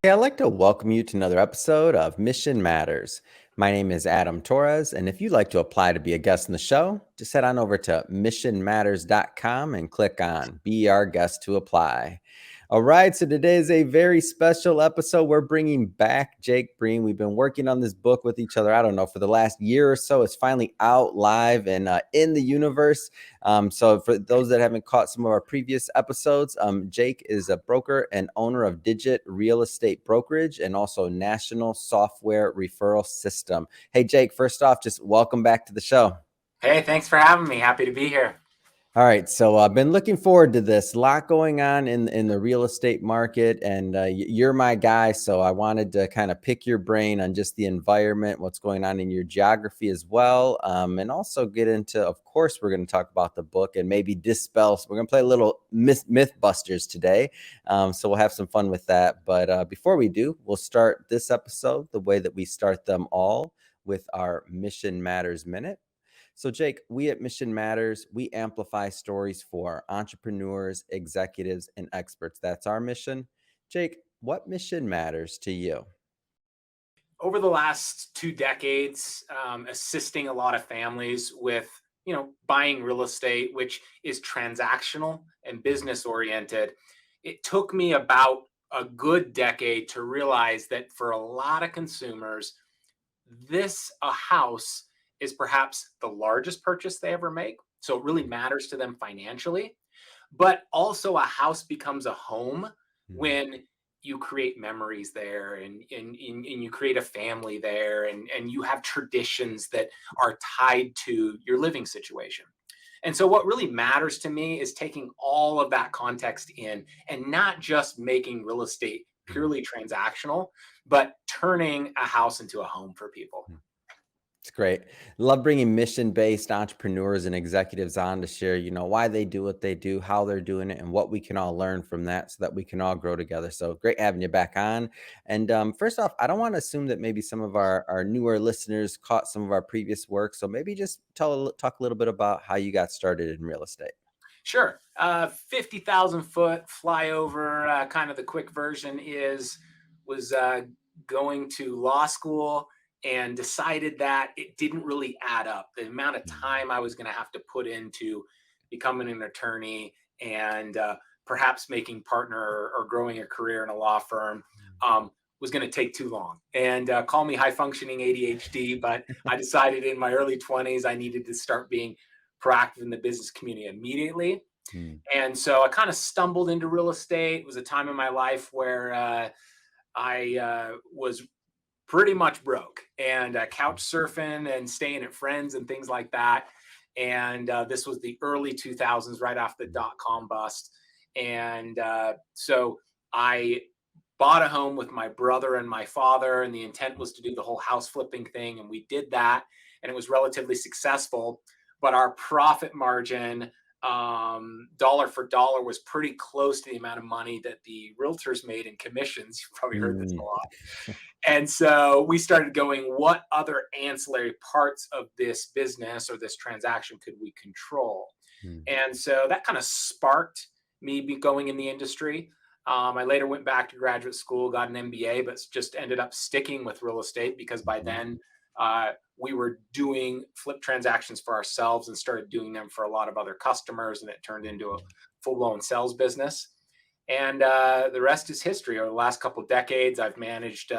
Hey, I'd like to welcome you to another episode of Mission Matters. My name is Adam Torres, and if you'd like to apply to be a guest in the show, just head on over to missionmatters.com and click on Be Our Guest to apply. All right, so today is a very special episode. We're bringing back Jake Breen. We've been working on this book with each other, I don't know, for the last year or so. It's finally out live and in the universe. So for those that haven't caught some of our previous episodes, Jake is a broker and owner of Dijjit Real Estate Brokerage and also National Software Referral System. Hey, Jake, first off, just welcome back to the show. Hey, thanks for having me. Happy to be here. All right, so I've been looking forward to this. A lot going on in the real estate market, and you're my guy, so I wanted to kind of pick your brain on just the environment, what's going on in your geography as well, and also get into, of course, we're going to talk about the book and maybe dispel. So we're going to play a little Mythbusters today, so we'll have some fun with that. But before we do, we'll start this episode the way that we start them all, with our Mission Matters Minute. So, Jake, we at Mission Matters, we amplify stories for entrepreneurs, executives, and experts. That's our mission. Jake, what mission matters to you? Over the last 2 decades, assisting a lot of families with, buying real estate, which is transactional and business oriented. It took me about a good decade to realize that for a lot of consumers, a house is perhaps the largest purchase they ever make. So it really matters to them financially. But also, a house becomes a home when you create memories there and you create a family there and you have traditions that are tied to your living situation. And so, what really matters to me is taking all of that context in and not just making real estate purely transactional, but turning a house into a home for people. It's great. Love bringing mission-based entrepreneurs and executives on to share, why they do what they do, how they're doing it, and what we can all learn from that so that we can all grow together. So great having you back on. And first off, I don't want to assume that maybe some of our newer listeners caught some of our previous work. So maybe just talk a little bit about how you got started in real estate. Sure. 50,000 foot flyover, kind of the quick version was going to law school and decided that it didn't really add up. The amount of time I was going to have to put into becoming an attorney and perhaps making partner or growing a career in a law firm was going to take too long. And call me high functioning ADHD, but I decided in my early 20s I needed to start being proactive in the business community immediately. And so I kind of stumbled into real estate. It was a time in my life where I was pretty much broke and couch surfing and staying at friends and things like that. And this was the early 2000s, right after the dot-com bust. And so I bought a home with my brother and my father, and the intent was to do the whole house flipping thing. And we did that, and it was relatively successful. But our profit margin, dollar for dollar, was pretty close to the amount of money that the realtors made in commissions. You've probably heard this a lot. And so we started going, what other ancillary parts of this business or this transaction could we control? And so that kind of sparked me going in the industry. I later went back to graduate school, got an MBA, but just ended up sticking with real estate because by then we were doing flip transactions for ourselves and started doing them for a lot of other customers. And it turned into a full-blown sales business. And the rest is history. Over the last couple of decades, I've managed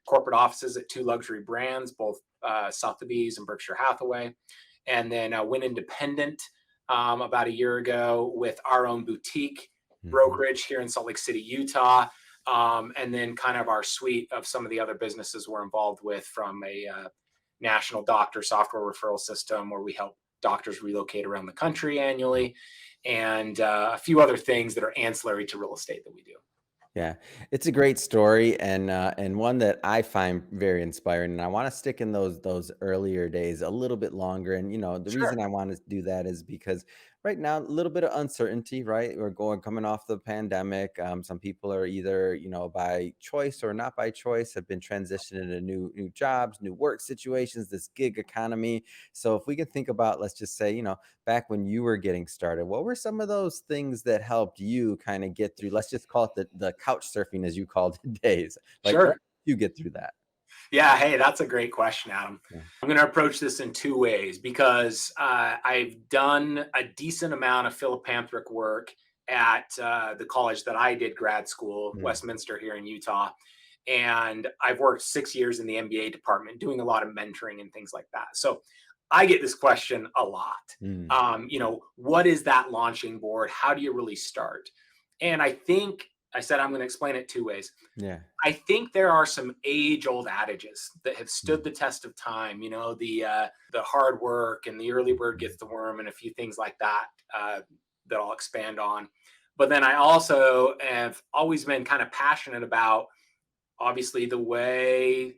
corporate offices at two luxury brands, both Sotheby's and Berkshire Hathaway, and then went independent about a year ago with our own boutique brokerage here in Salt Lake City, Utah, and then kind of our suite of some of the other businesses we're involved with, from a national doctor software referral system where we help doctors relocate around the country annually, and a few other things that are ancillary to real estate that we do. Yeah, it's a great story and one that I find very inspiring. And I want to stick in those earlier days a little bit longer. And the Sure. reason I want to do that is because right now, a little bit of uncertainty, right? We're coming off the pandemic. Some people are either, by choice or not by choice, have been transitioning into new jobs, new work situations, this gig economy. So if we can think about, let's just say, back when you were getting started, what were some of those things that helped you kind of get through, let's just call it the couch surfing, as you called it, days? Like, what Sure. did you get through that? Yeah. Hey, that's a great question, Adam. Yeah. I'm going to approach this in two ways because I've done a decent amount of philanthropic work at the college that I did grad school, Mm, Westminster here in Utah. And I've worked 6 years in the MBA department doing a lot of mentoring and things like that. So I get this question a lot. mm, What is that launching board? How do you really start? And I think I said I'm going to explain it two ways. yeah. I think there are some age-old adages that have stood Mm, the test of time. The hard work and the early bird mm, gets the worm, and a few things like that that I'll expand on. But then I also have always been kind of passionate about, obviously, the way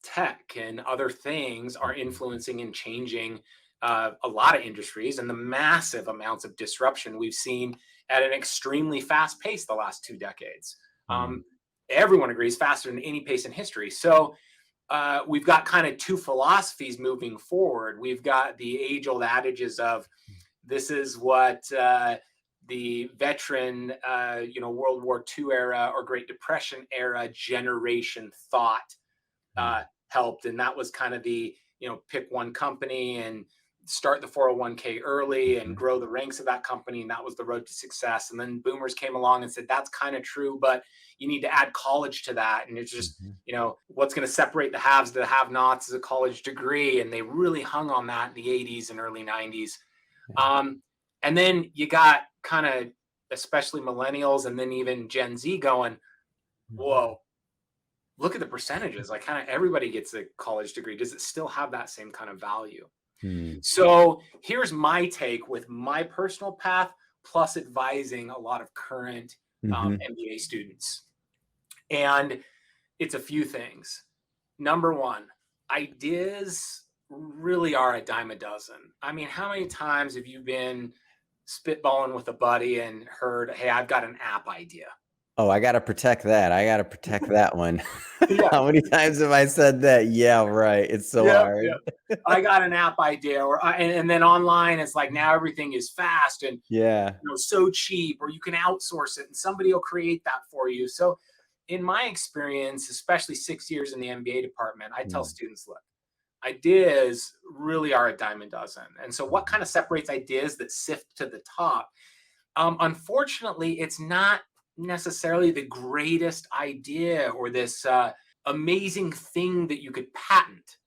tech and other things are mhm, influencing and changing a lot of industries, and the massive amounts of disruption we've seen at an extremely fast pace the last 2 decades. mm, Um, Everyone agrees faster than any pace in history. So we've got kind of two philosophies moving forward. We've got the age-old adages of this is what the veteran, World War II era or Great Depression era generation thought mm, helped. And that was kind of the, pick one company and start the 401k early and mhm, grow the ranks of that company. And that was the road to success. And then boomers came along and said, that's kind of true, but you need to add college to that. And it's just, mhm, what's going to separate the haves to the have nots is a college degree. And they really hung on that in the 80s and early 90s. yeah. Um, and then you got kind of, especially millennials and then even Gen Z going, Mhm, whoa, look at the percentages. Like kind of everybody gets a college degree. Does it still have that same kind of value? mm, So here's my take with my personal path, plus advising a lot of current mhm, MBA students. And it's a few things. Number one, ideas really are a dime a dozen. I mean, how many times have you been spitballing with a buddy and heard, hey, I've got an app idea? Oh, I gotta protect that. I gotta protect that one. Yeah. How many times have I said that? Yeah, right. It's so Yep, yep. hard. I got an app idea, and then online it's like now everything is fast and Yeah. so cheap, or you can outsource it and somebody will create that for you. So, in my experience, especially 6 years in the MBA department, I tell Mm, students, look, ideas really are a dime a dozen. And so, what mhm, kind of separates ideas that sift to the top? Unfortunately, it's not necessarily the greatest idea or this amazing thing that you could patent.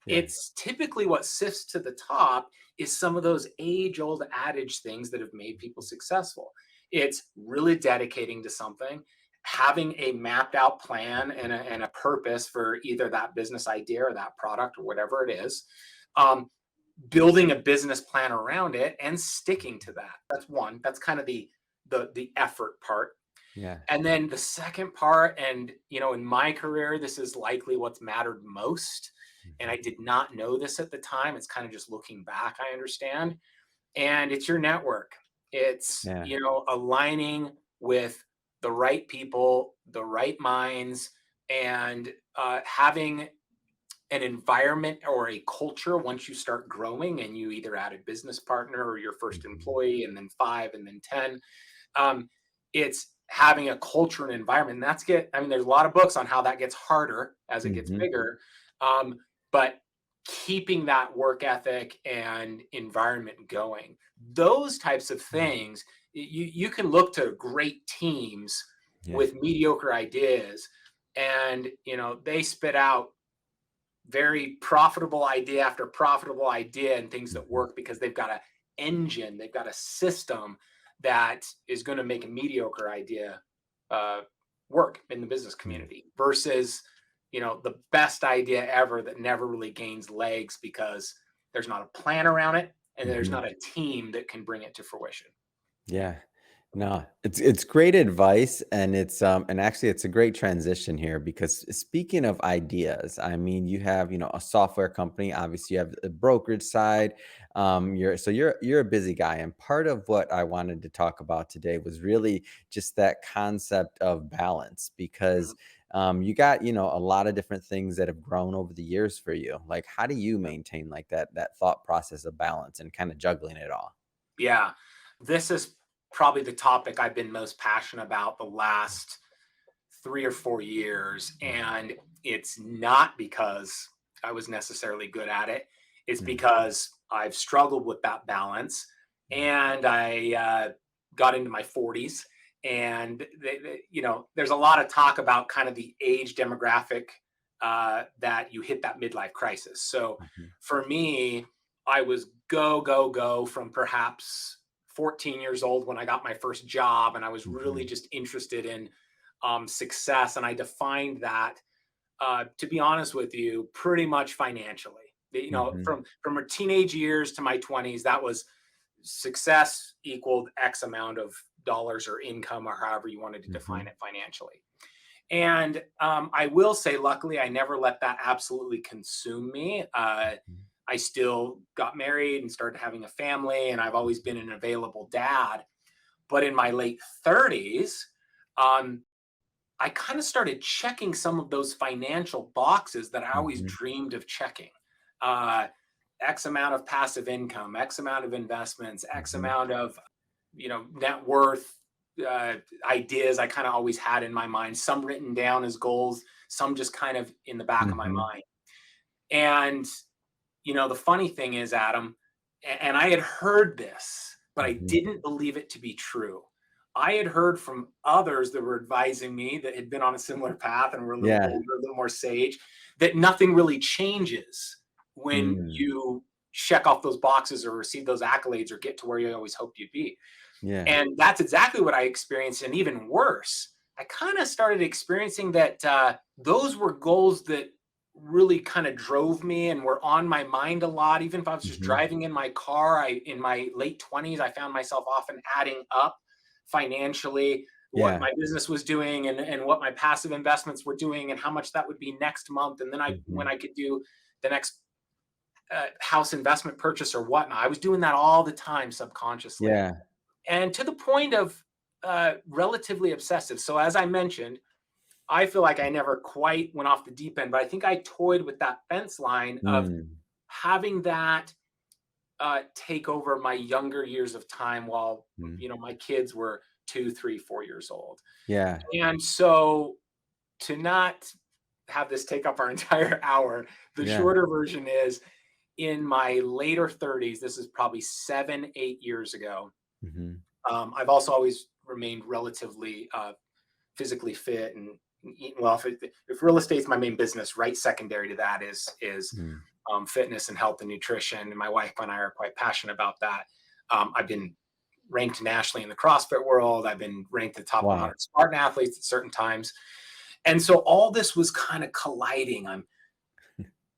yeah. It's typically what sifts to the top is some of those age old adage things that have made people successful. It's really dedicating to something, having a mapped out plan and a purpose for either that business idea or that product or whatever it is. Um, Building a business plan around it and sticking to that. That's one. That's kind of the effort part. Yeah. And then the second part, and in my career, this is likely what's mattered most. And Mhm, I did not know this at the time. It's kind of just looking back, I understand. And it's your network. It's, yeah. aligning with the right people, the right minds, and having an environment or a culture once you start growing and you either add a business partner or your first Mhm, employee and then five and then 10. um, it's having a culture and environment. And there's a lot of books on how that gets harder as it gets mhm, bigger. But keeping that work ethic and environment going, those types of mm, things, you can look to great teams yeah. with mediocre ideas and, they spit out very profitable idea after profitable idea and things that Mhm, work because they've got an engine, they've got a system that is going to make a mediocre idea uh, work in the business mm, community versus the best idea ever that never really gains legs because there's not a plan around it and there's mhm. not a team that can bring it to fruition. Yeah. No, it's great advice, and it's and actually it's a great transition here because speaking of ideas, I mean, you have, a software company, obviously you have a brokerage side. You're a busy guy, and part of what I wanted to talk about today was really just that concept of balance because you got, a lot of different things that have grown over the years for you. Like, how do you maintain like that thought process of balance and kind of juggling it all? Yeah, this is probably the topic I've been most passionate about the last 3 or 4 years. Mhm, And it's not because I was necessarily good at it, it's mhm, because I've struggled with that balance. mhm, And I got into my 40s. And, there's a lot of talk about kind of the age demographic that you hit that midlife crisis. So mhm, for me, I was go, go, go from perhaps 14 years old when I got my first job. And I was really mhm, just interested in success. And I defined that, to be honest with you, pretty much financially. mhm, From our teenage years to my 20s, that was success equaled X amount of dollars or income or however you wanted to define mhm, it financially. And I will say, luckily, I never let that absolutely consume me. mhm, I still got married and started having a family, and I've always been an available dad. But in my late 30s, um, I kind of started checking some of those financial boxes that I always mhm, dreamed of checking. Uh, X amount of passive income, X amount of investments, X mhm, amount of net worth uh, ideas I kind of always had in my mind. Some written down as goals, some just kind of in the back of my mhm, mind. And the funny thing is, Adam, and I had heard this, but I mhm. didn't believe it to be true. I had heard from others that were advising me that had been on a similar path and were a little Yeah. older, a little more sage, that nothing really changes when Mm. you check off those boxes or receive those accolades or get to where you always hoped you'd be. Yeah. And that's exactly what I experienced. And even worse, I kind of started experiencing that those were goals that really kind of drove me and were on my mind a lot. Even if I was just Mhm. driving in my car, in my late 20s, I found myself often adding up financially what Yeah. my business was doing and what my passive investments were doing and how much that would be next month. And then when Mhm. I could do the next house investment purchase or whatnot, I was doing that all the time subconsciously Yeah. and to the point of relatively obsessive. So, as I mentioned, I feel like I never quite went off the deep end, but I think I toyed with that fence line of Mm. having that take over my younger years of time while Mm. my kids were 2, 3, 4 years old. Yeah. And so, to not have this take up our entire hour, the Yeah. shorter version is in my later 30s. This is probably 7, 8 years ago. Mhm. I've also always remained relatively physically fit, and well, if real estate's my main business, right secondary to that is Mm. fitness and health and nutrition. And my wife and I are quite passionate about that. I've been ranked nationally in the CrossFit world. I've been ranked the top Wow. 100 Spartan athletes at certain times, and so all this was kind of colliding. I'm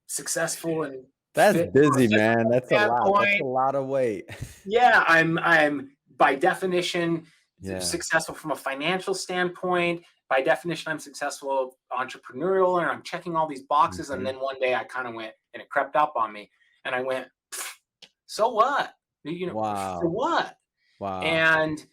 successful and That's fit from a busy, man. physical That's a lot. That's a standpoint. lot of weight. Yeah, I'm by definition Yeah. successful from a financial standpoint. By definition, I'm successful entrepreneurial, and I'm checking all these boxes. And Mhm. then one day I kind of went and it crept up on me, and I went, "So what? For Wow. what?" Wow. And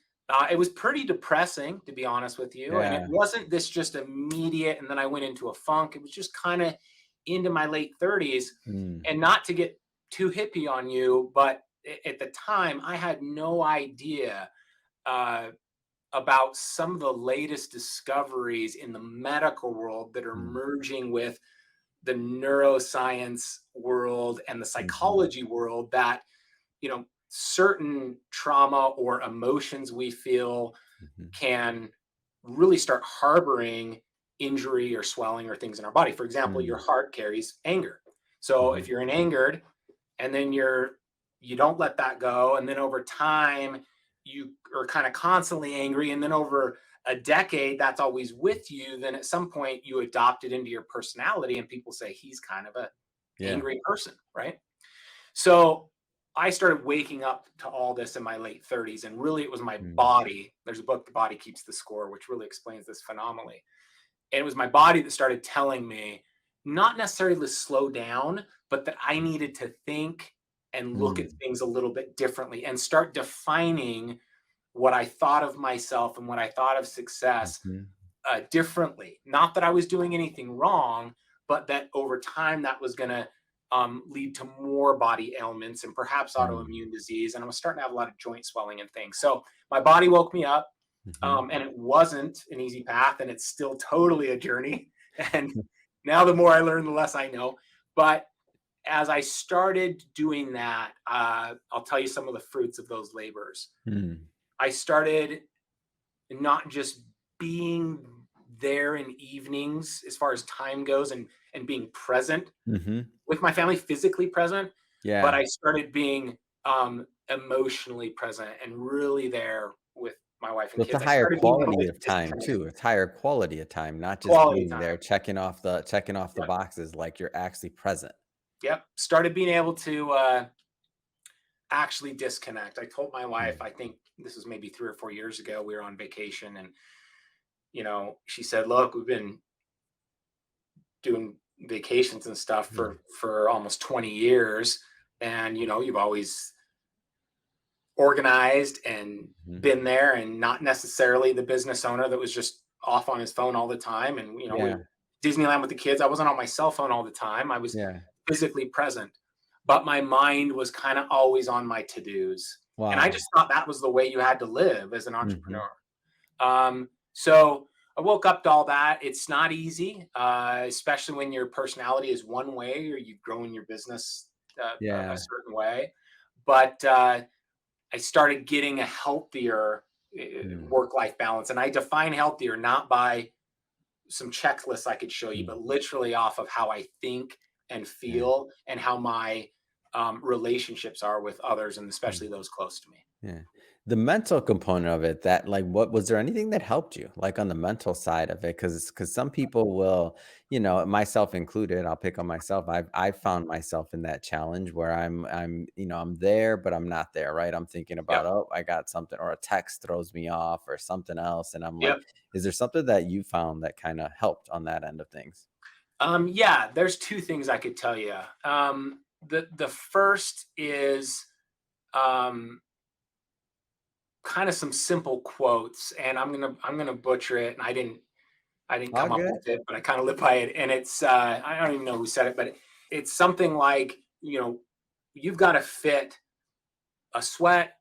it was pretty depressing, to be honest with you. And it Yeah. wasn't this just immediate, and then I went into a funk. It was just kind of into my late 30s. Mm. And not to get too hippie on you, but at the time, I had no idea uh, about some of the latest discoveries in the medical world that are Mm. merging with the neuroscience world and the Mhm. psychology world that certain trauma or emotions we feel Mhm. can really start harboring injury or swelling or things in our body. For example, your Mm. heart carries anger. So if Mhm. you're angered and then you don't let that go, and then over time you are kind of constantly angry, and then over a decade that's always with you, then at some point you adopt it into your personality and people say he's kind of a Yeah. angry person, right? So I started waking up to all this in my late 30s, and really it was my Mm. body. There's a book, The Body Keeps the Score, which really explains this phenomenally. And it was my body that started telling me not necessarily to slow down, but that I needed to think and look at Mm. things a little bit differently and start defining what I thought of myself and what I thought of success Mhm. differently. Not that I was doing anything wrong, but that over time that was going to lead to more body ailments and perhaps Mm. autoimmune disease. And I was starting to have a lot of joint swelling and things. So my body woke me up, Mhm. and it wasn't an easy path, and it's still totally a journey. And now the more I learn, the less I know. But as I started doing that, I'll tell you some of the fruits of those labors. Mm. I started not just being there in evenings as far as time goes, and being present Mhm. with my family, physically present, but Yeah. I started being emotionally present and really there with my wife and So it's a kids. I higher started being a little quality bit of time disconnected. too. It's higher quality of time, not just Quality being time. there, checking off the Yep. boxes like you're actually present. Yep. Started being able to actually disconnect. I told my wife, Mm. I think this was maybe 3 or 4 years ago, we were on vacation, and she said, "Look, we've been doing vacations and stuff Mm. for almost 20 years, and you've always organized and Mhm. been there, and not necessarily the business owner that was just off on his phone all the time. And we Yeah. Disneyland with the kids, I wasn't on my cell phone all the time. I was Yeah. physically present, but my mind was kind of always on my to-dos. And I Wow. just thought that was the way you had to live as an Mhm. entrepreneur. So I woke up to all that. It's not easy, especially when your personality is one way, or you've grown your business a Yeah. certain way. But I started getting a healthier Mm. work-life balance. And I define healthier not by some checklists I could show you, Mm. but literally off of how I think and Yeah. feel, and how my relationships are with others, and Mm. especially those close to me. Yeah. The mental component of it, that like, what was there anything that helped you, like on the mental side of it? Because some people will, myself included, I'll pick on myself. I've found myself in that challenge where I'm there, but I'm not there, right? I'm thinking about, Yep. oh, I got something, or a text throws me off, or something else. And I'm like, Yep. is there something that you found that kind of helped on that end of things? Yeah, there's two things I could tell you. The first is um, kind of some simple quotes, and I'm gonna butcher it, and I didn't All come up good. with it, but I kind of live by it. And it's I don't even know who said it, but it's something like, you've got to fit a sweat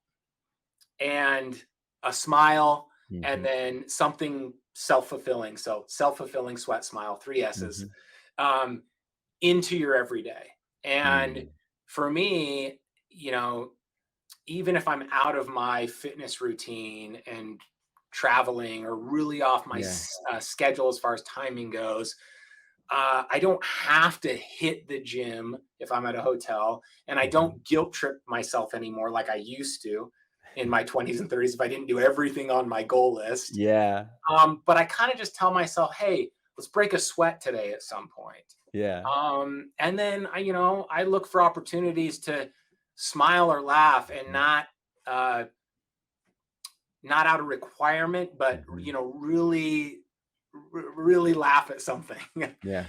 and a smile, and Hmm. then something self-fulfilling. So self-fulfilling, sweat, smile, three S's, Hmm. um, into your everyday. And Mm. for me, you know, even if I'm out of my fitness routine and traveling, or really off my Yeah. schedule as far as timing goes, I don't have to hit the gym if I'm at a hotel, and I Hmm. don't guilt trip myself anymore like I used to in my 20s and 30s if I didn't do everything on my goal list. Yeah. But I kind of just tell myself, hey, let's break a sweat today at some point. Yeah. And then I look for opportunities to smile or laugh, and Mhm. not out of requirement, but Mhm. really, really laugh at something. Yeah.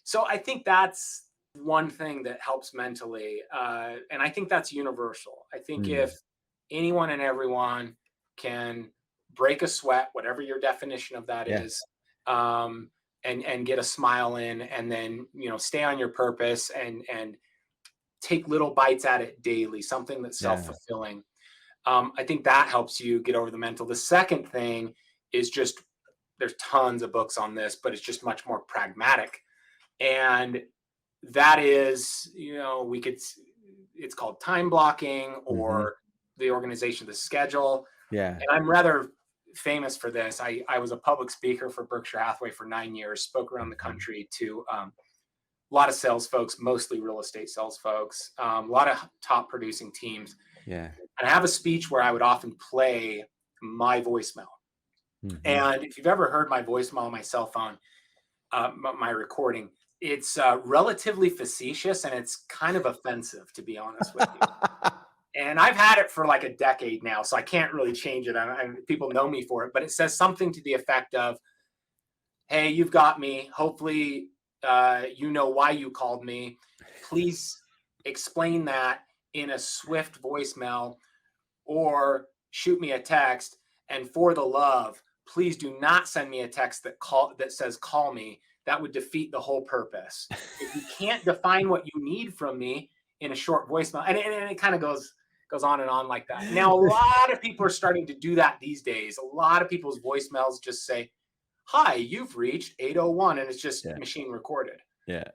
So I think that's one thing that helps mentally, and I think that's universal. I think if Mm. anyone and everyone can break a sweat, whatever your definition of that Yeah. is, um, and get a smile in, and then stay on your purpose, and take little bites at it daily, something that's self Yeah. fulfilling. I think that helps you get over the mental. The second thing is just, there's tons of books on this, but it's just much more pragmatic. And that is, it's called time blocking, Mhm. or the organization of the schedule. Yeah. And I'm rather famous for this. I was a public speaker for Berkshire Hathaway for 9 years, spoke around the Mhm. country to a lot of sales folks, mostly real estate sales folks, a lot of top producing teams. Yeah. And I have a speech where I would often play my voicemail. Mhm. And if you've ever heard my voicemail on my cell phone, my recording, It's relatively facetious, and it's kind of offensive, to be honest with you. And I've had it for like a decade now, so I can't really change it. People know me for it, but it says something to the effect of, hey, you've got me. Hopefully, you know why you called me. Please explain that in a swift voicemail or shoot me a text. And for the love, please do not send me a text that says call me. That would defeat the whole purpose. If you can't define what you need from me in a short voicemail, and it kind of goes on and on like that. Now, a lot of people are starting to do that these days. A lot of people's voicemails just say, hi, you've reached 801, and it's just machine recorded. Yeah.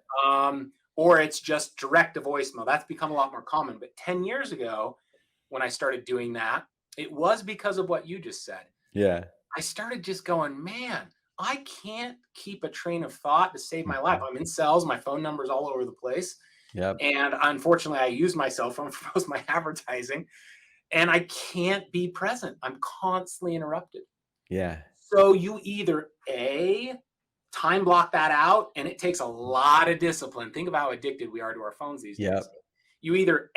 Or it's just direct to voicemail. That's become a lot more common. But 10 years ago, when I started doing that, it was because of what you just said. Yeah. I started just going, man, I can't keep a train of thought to save my life. I'm in sales. My phone number's all over the place. Yep. And unfortunately, I use my cell phone for most of my advertising, and I can't be present. I'm constantly interrupted. Yeah. So you either time block that out, and it takes a lot of discipline. Think about how addicted we are to our phones these days. You either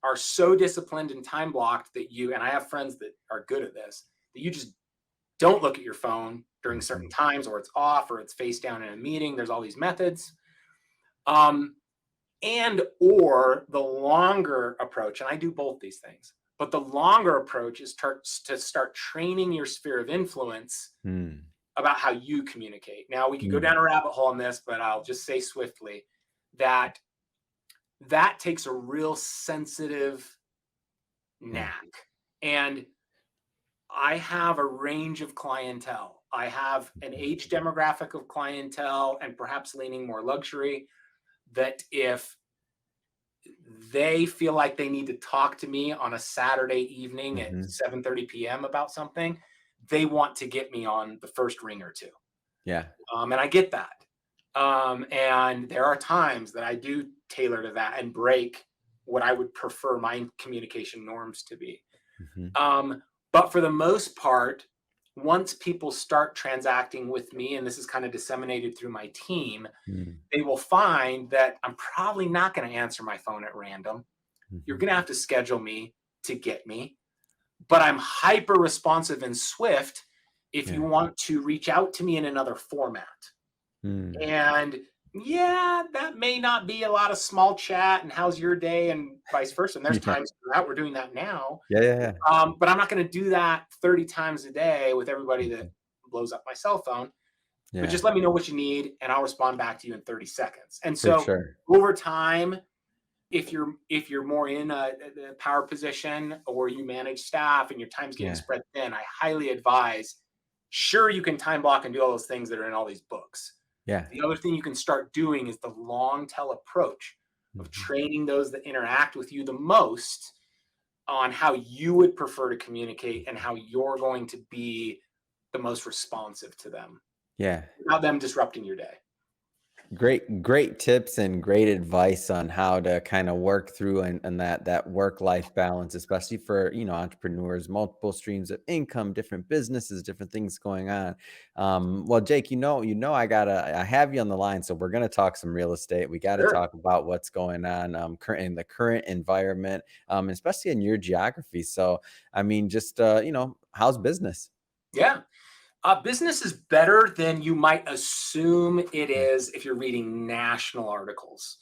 are so disciplined and time blocked that and I have friends that are good at this, that you just don't look at your phone during certain times, or it's off, or it's face down in a meeting. There's all these methods. Or the longer approach, and I do both these things, but the longer approach is to start training your sphere of influence about how you communicate. Now, we could go down a rabbit hole on this, but I'll just say swiftly that takes a real sensitive knack. And I have a range of clientele. I have an age demographic of clientele, and perhaps leaning more luxury, that if they feel like they need to talk to me on a Saturday evening at 7:30 p.m. about something, they want to get me on the first ring or two. Yeah. And I get that. And there are times that I do tailor to that and break what I would prefer my communication norms to be. But for the most part, once people start transacting with me, and this is kind of disseminated through my team, they will find that I'm probably not going to answer my phone at random. You're going to have to schedule me to get me, but I'm hyper responsive and swift if you want to reach out to me in another format. And that may not be a lot of small chat and how's your day and vice versa. And there's times we're doing that now. Yeah. But I'm not going to do that 30 times a day with everybody that blows up my cell phone. But just let me know what you need, and I'll respond back to you in 30 seconds. And so over time, if you're more in a power position, or you manage staff and your time's getting spread thin, I highly advise, sure, you can time block and do all those things that are in all these books. The other thing you can start doing is the long tail approach of training those that interact with you the most on how you would prefer to communicate and how you're going to be the most responsive to them. Without them disrupting your day. Great tips and great advice on how to kind of work through and that work-life balance, especially for, entrepreneurs, multiple streams of income, different businesses, different things going on. Well, Jake, I have you on the line, so we're going to talk some real estate. We got to talk about what's going on in the current environment, especially in your geography. So, I mean, just, how's business? Business is better than you might assume it is if you're reading national articles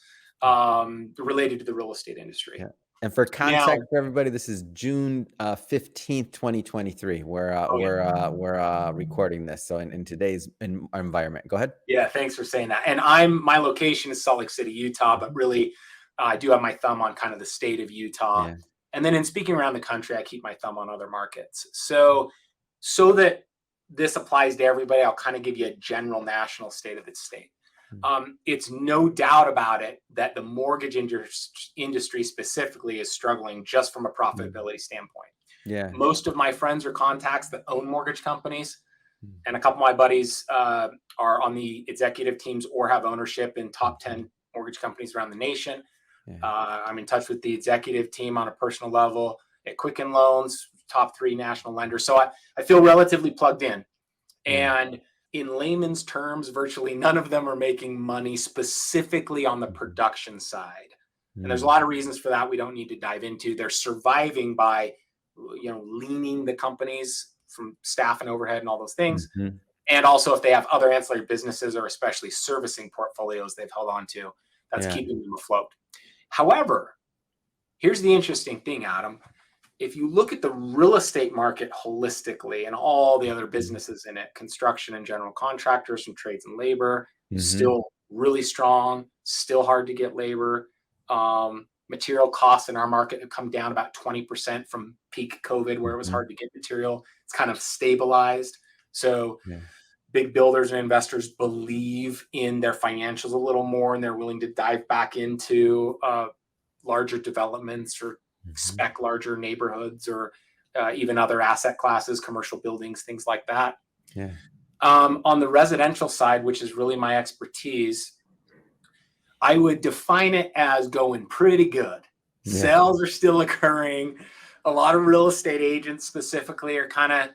related to the real estate industry. And for context for everybody, this is June 15th, 2023. We're recording this. So in today's environment, go ahead. Yeah, thanks for saying that. And my location is Salt Lake City, Utah, but really I do have my thumb on kind of the state of Utah. And then in speaking around the country, I keep my thumb on other markets. So that this applies to everybody, I'll kind of give you a general national state of the state. It's no doubt about it that the mortgage industry specifically is struggling just from a profitability standpoint. Most of my friends or contacts that own mortgage companies, and a couple of my buddies are on the executive teams or have ownership in top 10 mortgage companies around the nation. I'm in touch with the executive team on a personal level at Quicken Loans, top 3 national lenders. So I feel relatively plugged in. And in layman's terms, virtually none of them are making money specifically on the production side. And there's a lot of reasons for that we don't need to dive into. They're surviving by, leaning the companies from staff and overhead and all those things. And also if they have other ancillary businesses or especially servicing portfolios they've held on to, that's keeping them afloat. However, here's the interesting thing, Adam. If you look at the real estate market holistically and all the other businesses in it, construction and general contractors and trades and labor, still really strong, still hard to get labor. Material costs in our market have come down about 20% from peak COVID, where it was hard to get material. It's kind of stabilized. So big builders and investors believe in their financials a little more, and they're willing to dive back into larger developments or spec larger neighborhoods or even other asset classes, commercial buildings, things like that. On the residential side, which is really my expertise, I would define it as going pretty good. Sales are still occurring. A lot of real estate agents specifically are kind of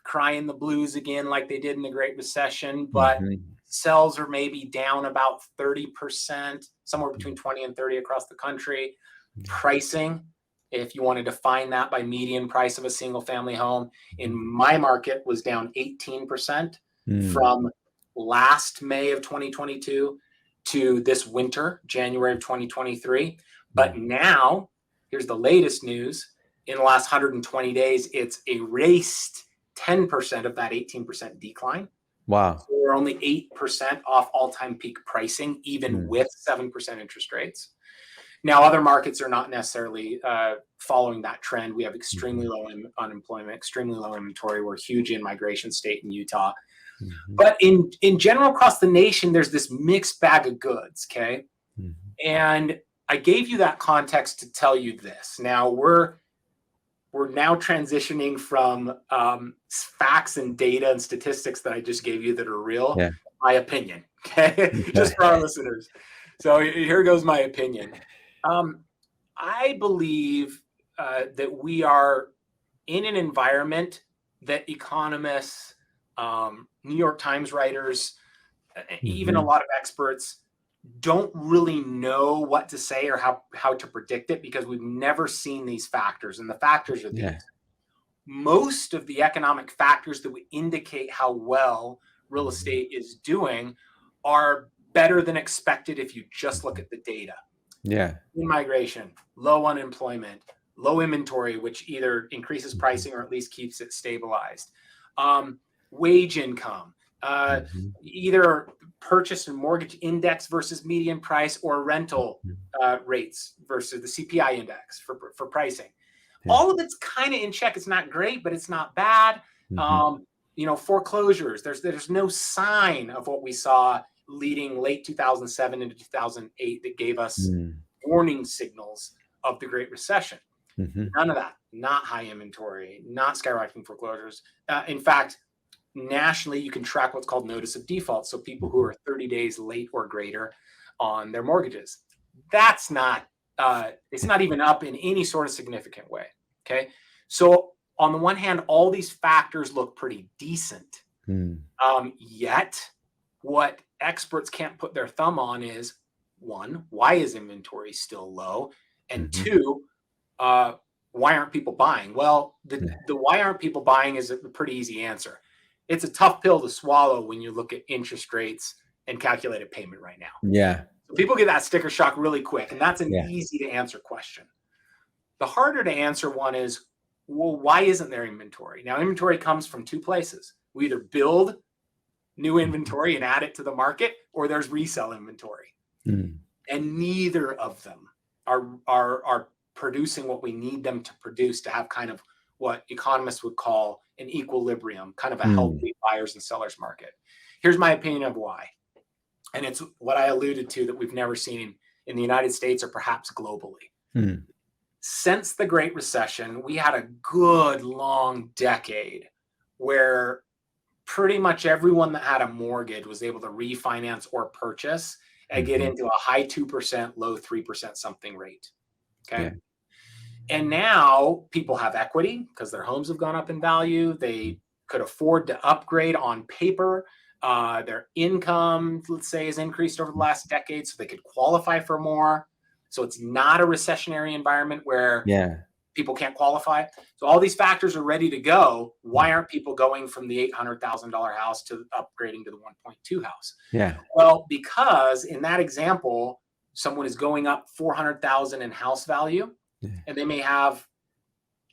crying the blues again like they did in the Great Recession, but sales are maybe down about 30%, somewhere between 20 and 30 across the country. Pricing, if you want to define that by median price of a single family home, in my market was down 18% from last May of 2022 to this winter, January of 2023. But now, here's the latest news. In the last 120 days, it's erased 10% of that 18% decline. Wow. So we're only 8% off all-time peak pricing, even with 7% interest rates. Now, other markets are not necessarily following that trend. We have extremely low unemployment, extremely low inventory. We're a huge in-migration state in Utah. But in general, across the nation, there's this mixed bag of goods, okay? And I gave you that context to tell you this. Now, we're now transitioning from facts and data and statistics that I just gave you that are real, my opinion, okay? Just for our listeners. So here goes my opinion. I believe that we are in an environment that economists, New York Times writers, even a lot of experts don't really know what to say or how to predict it, because we've never seen these factors. And the factors are these. Most of the economic factors that would indicate how well real estate is doing are better than expected if you just look at the data. In-migration, low unemployment, low inventory, which either increases pricing or at least keeps it stabilized. Wage income, either purchase and mortgage index versus median price, or rental rates versus the CPI index for pricing. All of it's kind of in check. It's not great, but it's not bad. Foreclosures, there's no sign of what we saw leading late 2007 into 2008 that gave us warning signals of the Great Recession. None of that. Not high inventory, not skyrocketing foreclosures. In fact, nationally, you can track what's called notice of default. So people who are 30 days late or greater on their mortgages. That's not, it's not even up in any sort of significant way. Okay. So on the one hand, all these factors look pretty decent. Yet what experts can't put their thumb on is, one, why is inventory still low? And two, why aren't people buying? Well, the why aren't people buying is a pretty easy answer. It's a tough pill to swallow when you look at interest rates and calculated payment right now. So people get that sticker shock really quick, and that's an easy to answer question. The harder to answer one is, well, why isn't there inventory? Now, inventory comes from two places. We either build new inventory and add it to the market, or there's resale inventory. And neither of them are producing what we need them to produce to have kind of what economists would call an equilibrium, kind of a healthy buyers and sellers market. Here's my opinion of why. And it's what I alluded to that we've never seen in the United States or perhaps globally. Since the Great Recession, we had a good long decade where pretty much everyone that had a mortgage was able to refinance or purchase and get into a high 2%, low 3% something rate. Okay. And now people have equity because their homes have gone up in value. They could afford to upgrade on paper. Their income, let's say, has increased over the last decade, so they could qualify for more. So it's not a recessionary environment where Yeah. people can't qualify. So all these factors are ready to go. Why aren't people going from the $800,000 house to upgrading to the 1.2 house? Yeah. Well, because in that example, someone is going up 400,000 in house value, Yeah. and they may have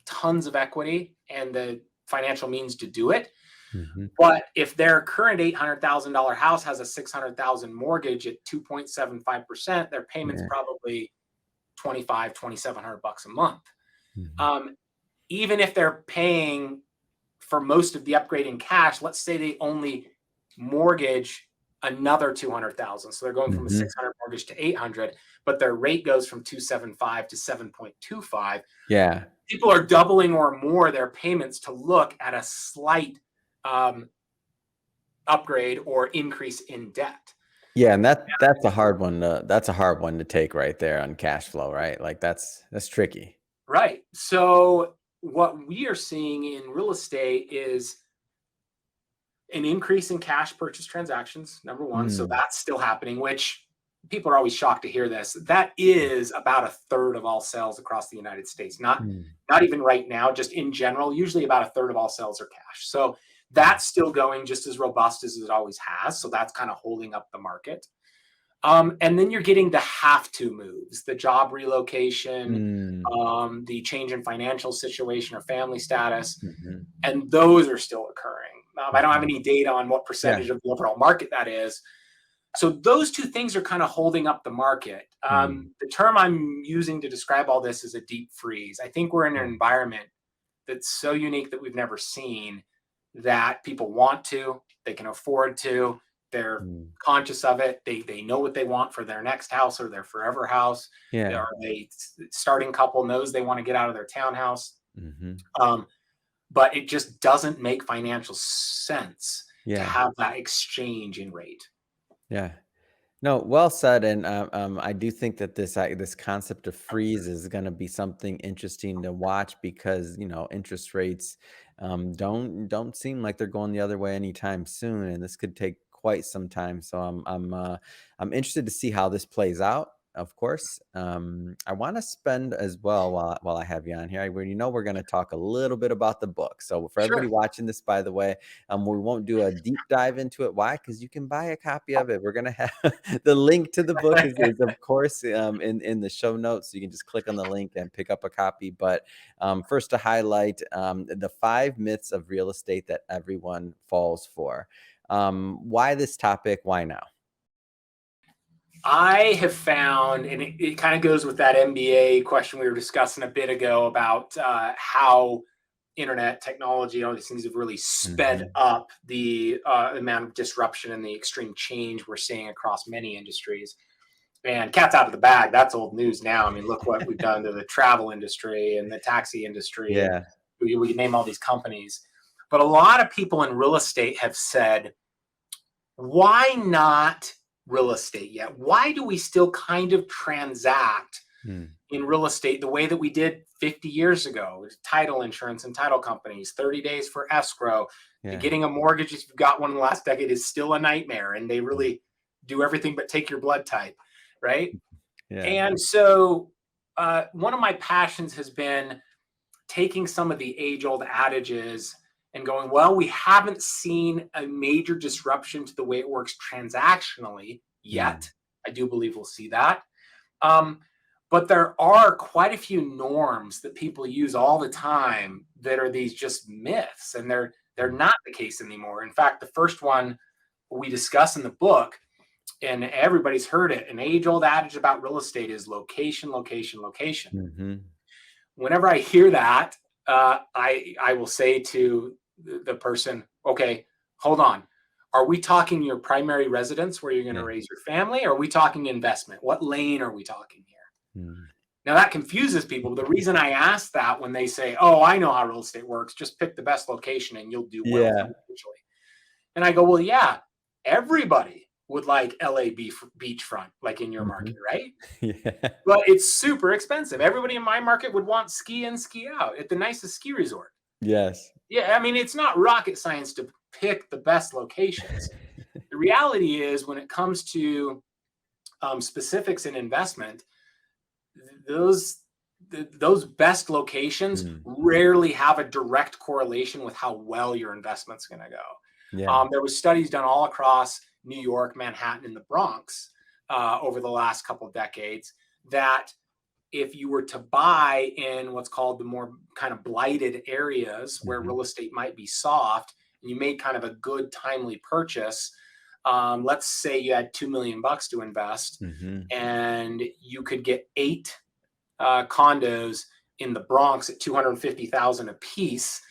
tons of equity and the financial means to do it. Mm-hmm. But if their current $800,000 house has a $600,000 mortgage at 2.75%, their payment's Yeah. probably $2,700 a month. Mm-hmm. Even if they're paying for most of the upgrade in cash, let's say they only mortgage another 200,000. So they're going from a Mm-hmm. 600 mortgage to 800, but their rate goes from 275 to 7.25. Yeah. People are doubling or more their payments to look at a slight upgrade or increase in debt. Yeah, and that's a hard one to take right there on cash flow, right? Like that's tricky. Right. So what we are seeing in real estate is an increase in cash purchase transactions, number one. So that's still happening, which people are always shocked to hear this. That is about a third of all sales across the United States. Not even right now, just in general, usually about a third of all sales are cash. So that's still going just as robust as it always has. So that's kind of holding up the market. And then you're getting the have to moves, the job relocation, the change in financial situation or family status, and those are still occurring. I don't have any data on what percentage of the overall market that is. So those two things are kind of holding up the market. The term I'm using to describe all this is a deep freeze. I think we're in an environment that's so unique that we've never seen, that people want to, they can afford to, they're conscious of it. They know what they want for their next house or their forever house. Yeah. Or they starting couple knows they want to get out of their townhouse. But it just doesn't make financial sense to have that exchange in rate. Yeah. No, well said. And I do think that this concept of freeze is going to be something interesting to watch, because interest rates don't seem like they're going the other way anytime soon, and this could take quite some time. So I'm interested to see how this plays out. Of course, I want to spend as well, while I have you on here. We're going to talk a little bit about the book. So for everybody watching this, by the way, we won't do a deep dive into it. Why? Because you can buy a copy of it. We're going to have the link to the book is of course in the show notes. So you can just click on the link and pick up a copy. But first, to highlight the 5 myths of real estate that everyone falls for. Why this topic? Why now? I have found, and it kind of goes with that MBA question we were discussing a bit ago about how internet technology, all these things have really sped up the amount of disruption and the extreme change we're seeing across many industries. And cat's out of the bag. That's old news now. I mean, look what we've done to the travel industry and the taxi industry. Yeah. We name all these companies. But a lot of people in real estate have said, why not real estate yet? Why do we still kind of transact in real estate the way that we did 50 years ago? Title insurance and title companies, 30 days for escrow. Getting a mortgage, if you've got one in the last decade, is still a nightmare, and they really do everything but take your blood type, right? And so one of my passions has been taking some of the age-old adages and going, well, we haven't seen a major disruption to the way it works transactionally yet. I do believe we'll see that. But there are quite a few norms that people use all the time that are these just myths, and they're not the case anymore. In fact, the first one we discuss in the book, and everybody's heard it, an age-old adage about real estate is location, location, location. Whenever I hear that, I will say to the person, okay, hold on. Are we talking your primary residence where you're going to raise your family? Or are we talking investment? What lane are we talking here? Now that confuses people. The reason I ask that, when they say, oh, I know how real estate works, just pick the best location and you'll do well financially. And I go, well, yeah, everybody would like LA beachfront, like in your market, right? But it's super expensive. Everybody in my market would want ski in, ski out at the nicest ski resort. Yes. Yeah, I mean, it's not rocket science to pick the best locations. The reality is, when it comes to specifics in investment, those those best locations Hmm. rarely have a direct correlation with how well your investment's going to go. Yeah. There was studies done all across New York, Manhattan, and the Bronx over the last couple of decades that if you were to buy in what's called the more kind of blighted areas where Hmm. real estate might be soft, and you made kind of a good timely purchase, let's say you had $2 million to invest, Hmm. and you could get 8 condos in the Bronx at 250,000 a piece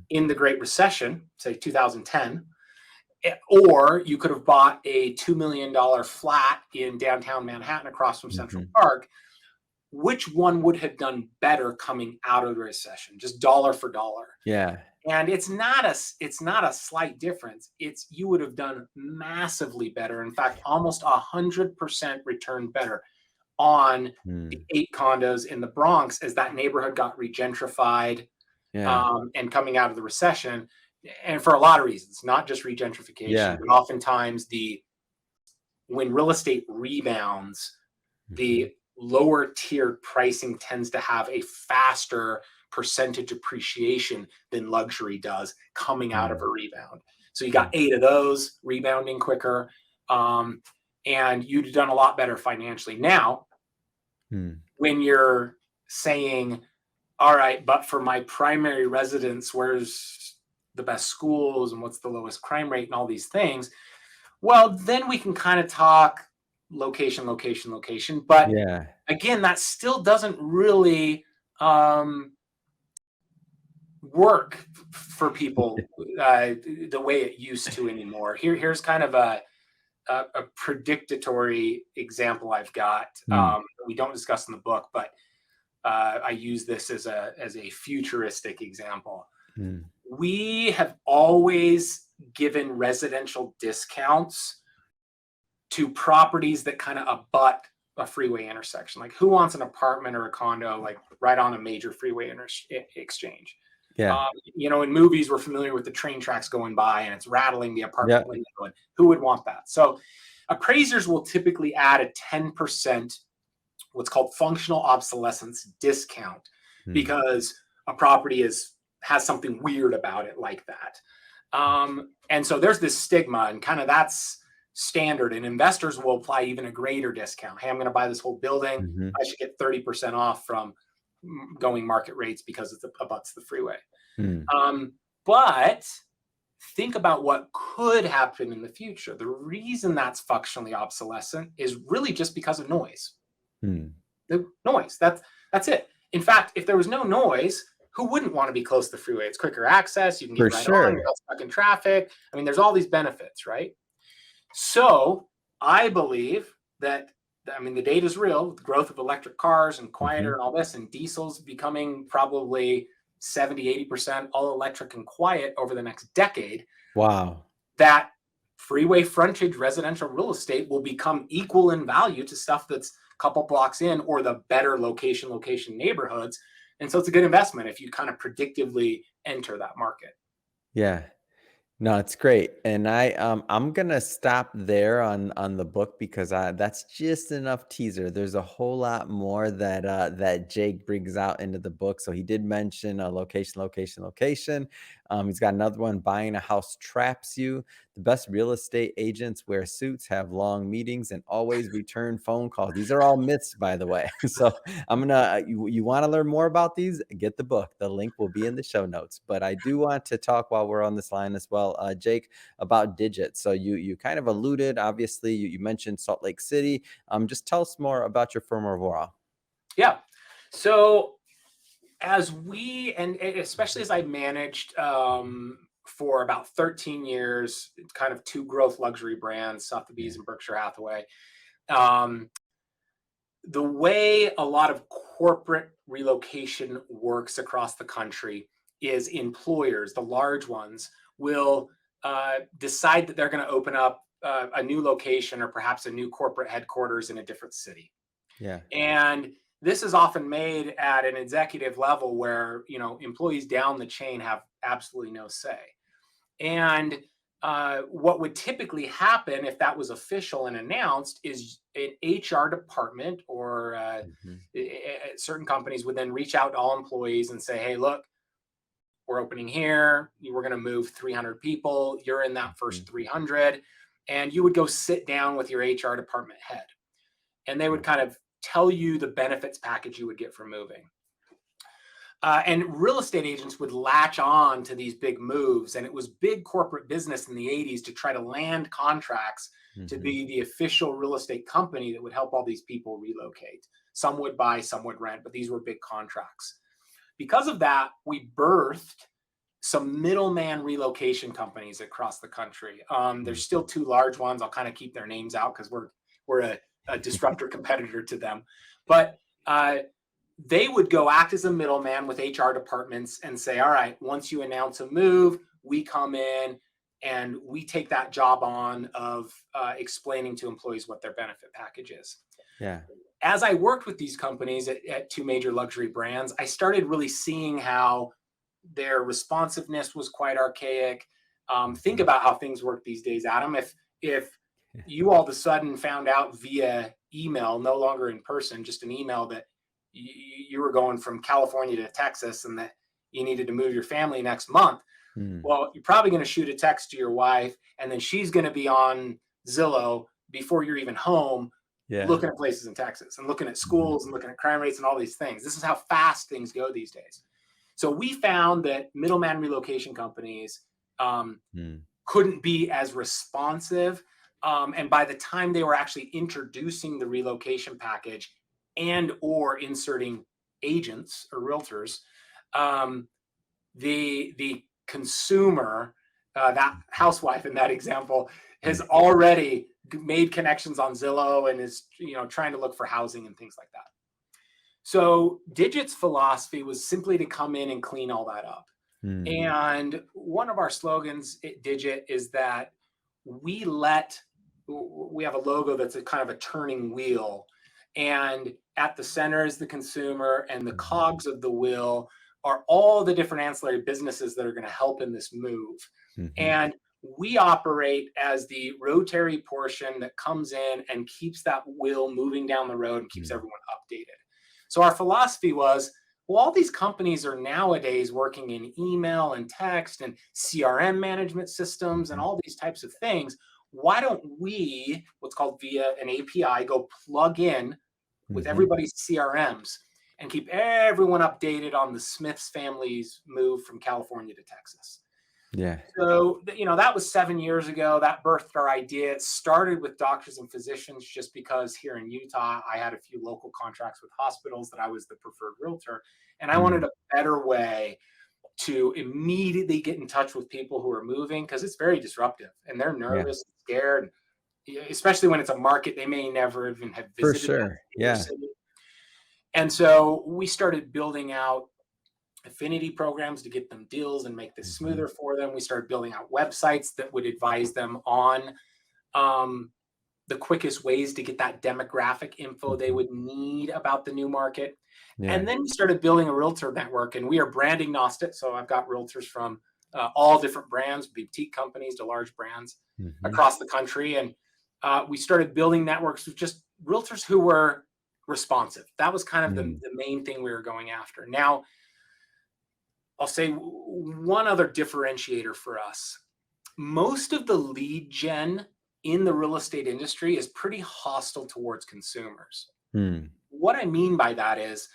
in the Great Recession, say 2010. Or you could have bought a $2 million flat in downtown Manhattan across from Central Hmm. Park. Which one would have done better coming out of the recession, just dollar for dollar? Yeah. And it's not a slight difference. It's you would have done massively better. In fact, almost 100% return better on the Mm. 8 condos in the Bronx as that neighborhood got regentrified Yeah. and coming out of the recession, and for a lot of reasons, not just regentrification, Yeah. but oftentimes when real estate rebounds, Hmm. the lower tiered pricing tends to have a faster percentage appreciation than luxury does coming out of a Mm. rebound. So you got 8 of those rebounding quicker, um, and you'd done a lot better financially. Now, Mm. when you're saying, all right, but for my primary residence, where's the best schools and what's the lowest crime rate and all these things? Well, then we can kind of talk location, location, location. But Yeah. again, that still doesn't really work for people the way it used to anymore. Here's kind of a predictory example I've got. Mm. We don't discuss in the book, but I use this as a futuristic example. Mm. We have always given residential discounts to properties that kind of abut a freeway intersection. Like, who wants an apartment or a condo like right on a major freeway exchange? Yeah. In movies, we're familiar with the train tracks going by and it's rattling the apartment Yep. window. And who would want that? So appraisers will typically add a 10% what's called functional obsolescence discount Mm. because a property has something weird about it like that. And so there's this stigma, and kind of that's standard. And investors will apply even a greater discount. Hey, I'm going to buy this whole building. Mhm. I should get 30% off from going market rates because it abuts the freeway. Mm. But think about what could happen in the future. The reason that's functionally obsolescent is really just because of noise. Mm. The noise. That's it. In fact, if there was no noise, who wouldn't want to be close to the freeway? It's quicker access. You can For get right on. You're sure. not stuck in traffic. I mean, there's all these benefits, right? So I believe that, I mean, the data is real with the growth of electric cars and quieter Mhm. and all this, and diesels becoming probably 70-80% all electric and quiet over the next decade, Wow. that freeway frontage residential real estate will become equal in value to stuff that's a couple blocks in or the better location neighborhoods. And so it's a good investment if you kind of predictively enter that market. Yeah. No, it's great. And I'm gonna stop there on the book because that's just enough teaser. There's a whole lot more that Jake brings out into the book. So he did mention location, location, location. He's got another one, buying a house traps you. The best real estate agents wear suits, have long meetings, and always return phone calls. These are all myths, by the way. So I'm gonna you want to learn more about these? Get the book. The link will be in the show notes. But I do want to talk while we're on this line as well, Jake, about Dijjit. So you kind of alluded, obviously, you mentioned Salt Lake City. Just tell us more about your firm overall. Yeah. So and especially as I managed for about 13 years, kind of two growth luxury brands, Yeah. Sotheby's and Berkshire Hathaway. Um, the way a lot of corporate relocation works across the country is employers, the large ones, will decide that they're going to open up a new location or perhaps a new corporate headquarters in a different city. Yeah. And this is often made at an executive level where, employees down the chain have absolutely no say. And what would typically happen if that was official and announced is an HR department or certain companies would then reach out to all employees and say, hey, look, we're opening here. We're going to move 300 people. You're in that first 300. And you would go sit down with your HR department head. And they would kind of tell you the benefits package you would get for moving. And real estate agents would latch on to these big moves. And it was big corporate business in the 80s to try to land contracts to be the official real estate company that would help all these people relocate. Some would buy, some would rent, but these were big contracts. Because of that, we birthed some middleman relocation companies across the country. There's still two large ones. I'll kind of keep their names out because we're a disruptor competitor to them. But they would go act as a middleman with HR departments and say, all right, once you announce a move, we come in and we take that job on of explaining to employees what their benefit package is. Yeah. As I worked with these companies at two major luxury brands, I started really seeing how their responsiveness was quite archaic. Think about how things work these days, Adam. If you all of a sudden found out via email, no longer in person, just an email that you were going from California to Texas and that you needed to move your family next month, well, you're probably going to shoot a text to your wife, and then she's going to be on Zillow before you're even home, looking at places in Texas and looking at schools and looking at crime rates and all these things. This is how fast things go these days. So we found that middleman relocation companies couldn't be as responsive. And by the time they were actually introducing the relocation package and or inserting agents or realtors, the consumer, that housewife in that example, has already made connections on Zillow and is trying to look for housing and things like that. So Dijjit's philosophy was simply to come in and clean all that up. And one of our slogans at Dijjit is that we have a logo that's a kind of a turning wheel, and at the center is the consumer, and the cogs of the wheel are all the different ancillary businesses that are going to help in this move. And we operate as the rotary portion that comes in and keeps that wheel moving down the road and keeps everyone updated. So our philosophy was, well, all these companies are nowadays working in email and text and CRM management systems and all these types of things. Why don't we, what's called via an API, go plug in with everybody's CRMs and keep everyone updated on the Smiths family's move from California to Texas? Yeah. So, that was 7 years ago. That birthed our idea. It started with doctors and physicians just because here in Utah, I had a few local contracts with hospitals that I was the preferred realtor. And I wanted a better way to immediately get in touch with people who are moving, because it's very disruptive and they're nervous and scared, especially when it's a market they may never even have visited. For sure. Yeah. And so we started building out affinity programs to get them deals and make this smoother for them. We started building out websites that would advise them on the quickest ways to get that demographic info they would need about the new market. And then we started building a realtor network, and we are brand agnostic. So I've got realtors from all different brands, boutique companies to large brands across the country. And we started building networks with just realtors who were responsive. That was kind of the main thing we were going after. Now, I'll say one other differentiator for us. Most of the lead gen in the real estate industry is pretty hostile towards consumers. What I mean by that is,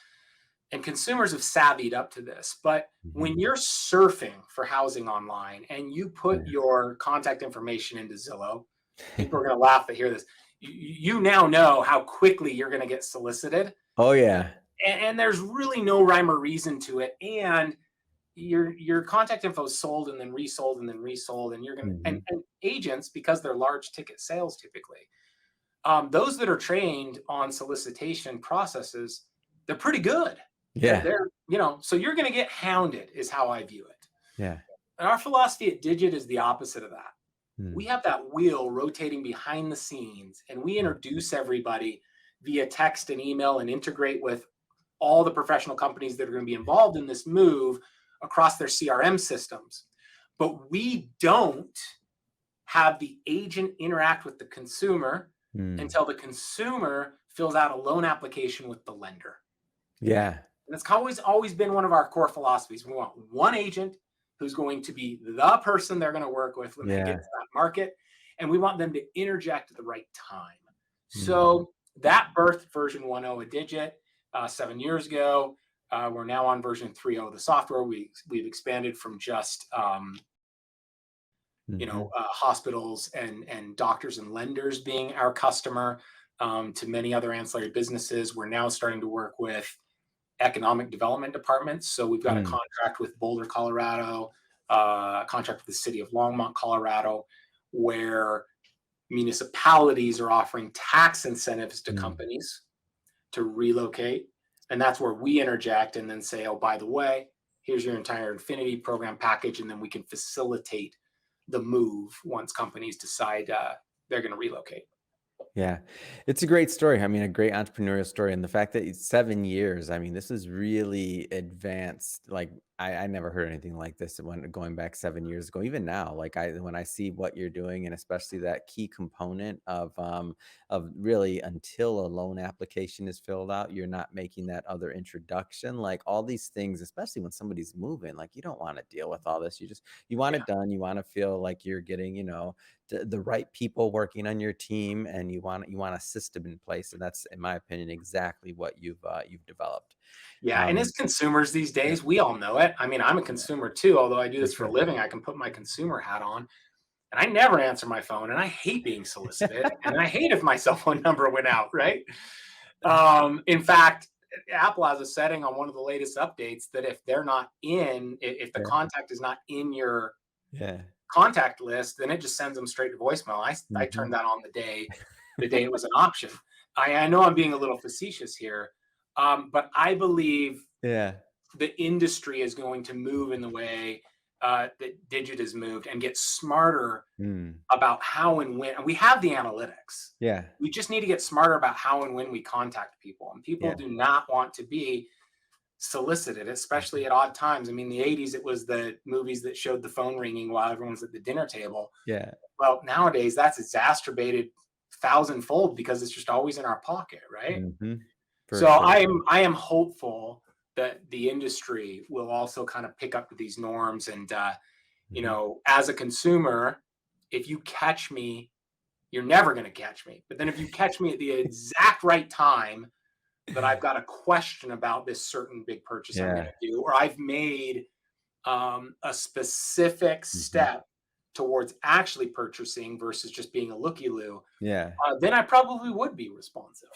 and consumers have savvied up to this, but when you're surfing for housing online and you put your contact information into Zillow, people are going to laugh to hear this. You now know how quickly you're going to get solicited. Oh, yeah. And there's really no rhyme or reason to it. And your contact info is sold and then resold and then resold, and you're going to, and agents, because they're large ticket sales typically, those that are trained on solicitation processes, they're pretty good. Yeah. They're so you're going to get hounded is how I view it. Yeah. And our philosophy at Dijjit is the opposite of that. We have that wheel rotating behind the scenes, and we introduce everybody via text and email and integrate with all the professional companies that are going to be involved in this move across their CRM systems. But we don't have the agent interact with the consumer until the consumer fills out a loan application with the lender. Yeah. And it's always been one of our core philosophies. We want one agent who's going to be the person they're going to work with when they get to that market. And we want them to interject at the right time. So that birthed version 1.0 of Dijjit 7 years ago. We're now on version 3.0 of the software. We've expanded from just hospitals and doctors and lenders being our customer to many other ancillary businesses. We're now starting to work with economic development departments. So we've got a contract with Boulder, Colorado, a contract with the city of Longmont, Colorado, where municipalities are offering tax incentives to companies to relocate. And that's where we interject and then say, oh, by the way, here's your entire Infinity program package. And then we can facilitate the move once companies decide they're going to relocate. Yeah, it's a great story. I mean, a great entrepreneurial story. And the fact that it's 7 years, I mean, this is really advanced. Like I never heard anything like this when going back 7 years ago. Even now, like when I see what you're doing, and especially that key component of really until a loan application is filled out, you're not making that other introduction. Like all these things, especially when somebody's moving, like you don't want to deal with all this. You want it done. You want to feel like you're getting, the right people working on your team, and you want a system in place. And that's, in my opinion, exactly what you've developed. Yeah. And as consumers these days, we all know it. I mean, I'm a consumer too, although I do this for a living. I can put my consumer hat on, and I never answer my phone, and I hate being solicited, and I hate if my cell phone number went out, right? In fact, Apple has a setting on one of the latest updates that if they're not if the contact is not in your contact list, then it just sends them straight to voicemail. I turned that on the day it was an option. I know I'm being a little facetious here, but I believe the industry is going to move in the way that Dijjit has moved and get smarter about how and when. And we have the analytics. Yeah. We just need to get smarter about how and when we contact people. And people do not want to be solicited, especially at odd times. I mean, the 80s, it was the movies that showed the phone ringing while everyone's at the dinner table. Yeah. Well, nowadays that's exacerbated 1,000-fold because it's just always in our pocket, right? So sure. I am hopeful that the industry will also kind of pick up these norms. And as a consumer, if you catch me, you're never going to catch me. But then if you catch me at the exact right time that I've got a question about this certain big purchase I'm going to do, or I've made a specific step towards actually purchasing versus just being a looky-loo, then I probably would be responsive.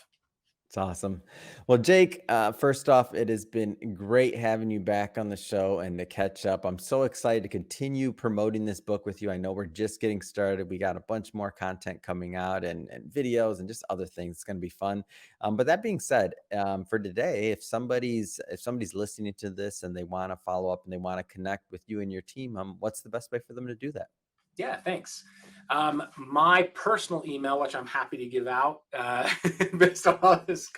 It's awesome. Well, Jake, first off, it has been great having you back on the show and to catch up. I'm so excited to continue promoting this book with you. I know we're just getting started. We got a bunch more content coming out and videos and just other things. It's going to be fun. But that being said, for today, if somebody's listening to this and they want to follow up and they want to connect with you and your team, what's the best way for them to do that? Yeah, thanks. My personal email, which I'm happy to give out based on all this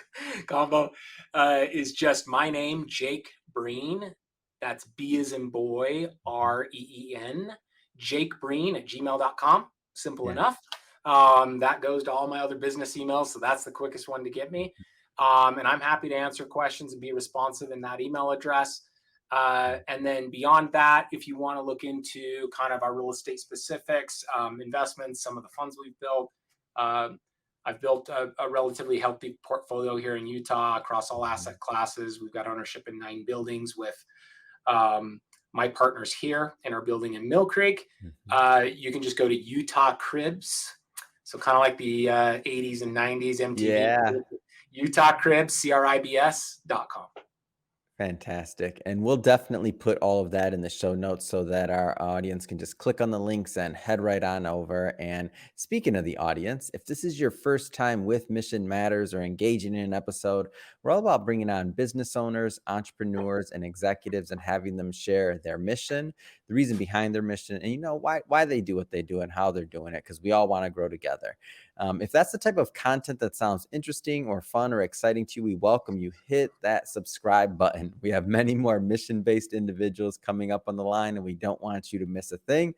combo, is just my name, Jake Breen. That's B as in boy, REEN, Jake Breen at gmail.com. Simple enough. That goes to all my other business emails, so that's the quickest one to get me. And I'm happy to answer questions and be responsive in that email address. And then beyond that, if you want to look into kind of our real estate specifics, investments, some of the funds we've built, I've built a relatively healthy portfolio here in Utah across all asset classes. We've got ownership in 9 buildings with my partners here in our building in Mill Creek. You can just go to Utah Cribs. So kind of like the 80s and 90s MTV. Utah Cribs, CRIBS.com. Fantastic. And we'll definitely put all of that in the show notes so that our audience can just click on the links and head right on over. And speaking of the audience, if this is your first time with Mission Matters or engaging in an episode, we're all about bringing on business owners, entrepreneurs, and executives and having them share their mission, the reason behind their mission, and why they do what they do and how they're doing it, because we all want to grow together. If that's the type of content that sounds interesting or fun or exciting to you, we welcome you. Hit that subscribe button. We have many more mission-based individuals coming up on the line, and we don't want you to miss a thing.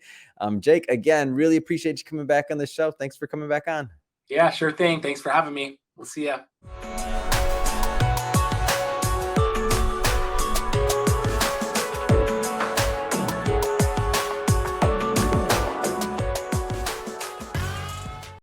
Jake, again, really appreciate you coming back on the show. Thanks for coming back on. Yeah, sure thing. Thanks for having me. We'll see ya.